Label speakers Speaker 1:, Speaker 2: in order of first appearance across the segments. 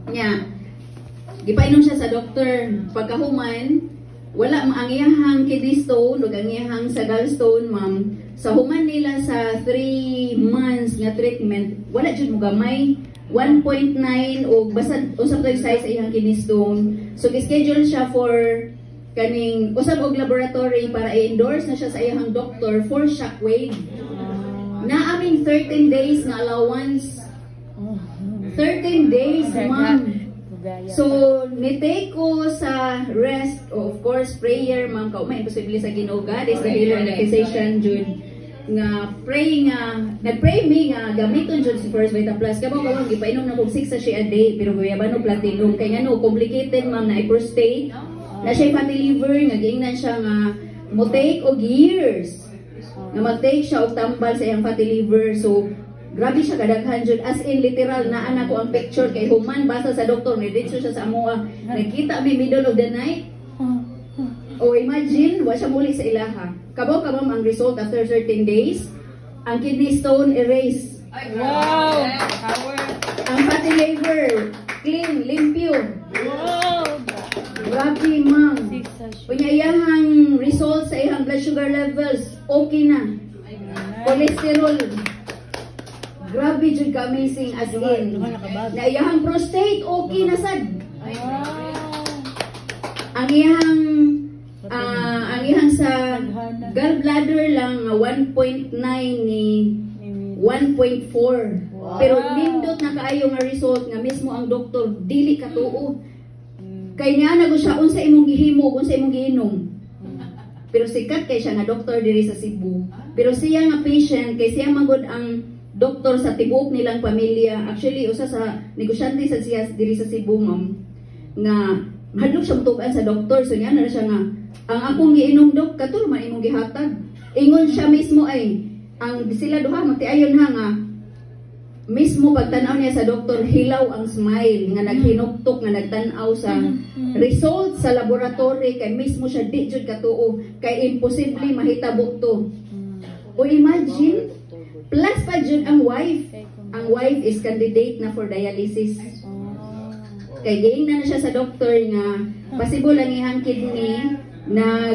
Speaker 1: Nya, gipainom siya sa doktor. Pagkahuman, wala ang iyahang kidney stone ug ang iyahang sa gallstone, ma'am. Sa human nila sa 3 months nga treatment, wala jud mo gamay. 1.9 o basta usab to size sa iyang kidney stone. So gi-schedule siya for kaning usab og laboratory para i-endorse na siya sa iyang doctor for shockwave. Na aming 13 days na allowance. 13 days, ma'am. So, nitake ko sa rest, of course, prayer, ma'am, kaumay, imposible sa Ginoo, God is the healer and the physician, Jud. Nga, pray nga, nag-pray me nga, gamiton Jud si First Vita Plus. Kabaw, gipainom na kong 6 sachet a day, pero guyabano platinum. Kaya nga no, complicated, ma'am, na prostate. Na siya fatty liver, nga giingnan siya nga, mo take og years. Nga mag-take siya og tambal sa iyang fatty liver. So, grabe siya kadaghan Jud. As in, literal, naan ako ang picture kay human, basta sa doktor, niditso siya sa amuha. Nakita mi middle of the night. O imagine, wa siya muli sa ilaha. Kabaw ka ma'am ang result after 13 days. Ang kidney stone erase.
Speaker 2: Wow!
Speaker 1: Ang fatty liver, clean, limpyo.
Speaker 2: Wow!
Speaker 1: Grabe ma'am. Iyahang result sa iyang blood sugar levels, okay na. Cholesterol. Grabe jud ka amazing as in. Na iyahang prostate, okay na sad. Ang iyahang sa gallbladder lang 1.9 ni 1.4. Pero nindot na kaayo nga result nga mismo ang doktor dili katuo. Kay niya nago siya unsa imong gihimo, unsa imong giinom. Pero sikat kay siya nga doktor diri sa Cebu. Pero siya nga patient kay siya magud ang doktor sa tibuok nilang pamilya. Actually usa sa negosyante sa siya diri sa Cebu, ma'am, nga hadlok siya mutugan sa doktor. So niya na siya nga ang akong giinom dok katul man imong gihatag. Ingon siya mismo ay ang sila duha magtiayon ha nga mismo pagtanaw niya sa doktor, hilaw ang smile nga naghinuktok nga nagtan-aw sa result sa laboratory kay mismo siya di jud katuo kay imposible mahitabo to. O imagine, plus pa jud ang wife. Ang wife is candidate na for dialysis. Kay giingnan na siya sa doktor nga possible ang ihang kidney na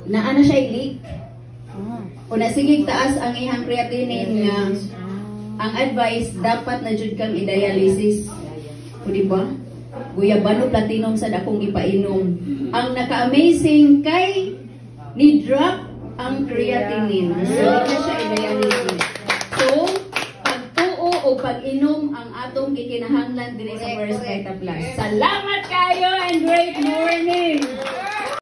Speaker 1: ano siya leak. O nasigig taas ang ihang creatinine nga ang advice dapat na jud kang i-dialysis. O diba? Guyabano platinum sa dakong ipainom. Ang naka-amazing kay ni drop ang creatinine. So na siya i-dialysis. So pagtuo o pag-inom ang atong gikinahanglan diri sa First Vita Plus. Salamat!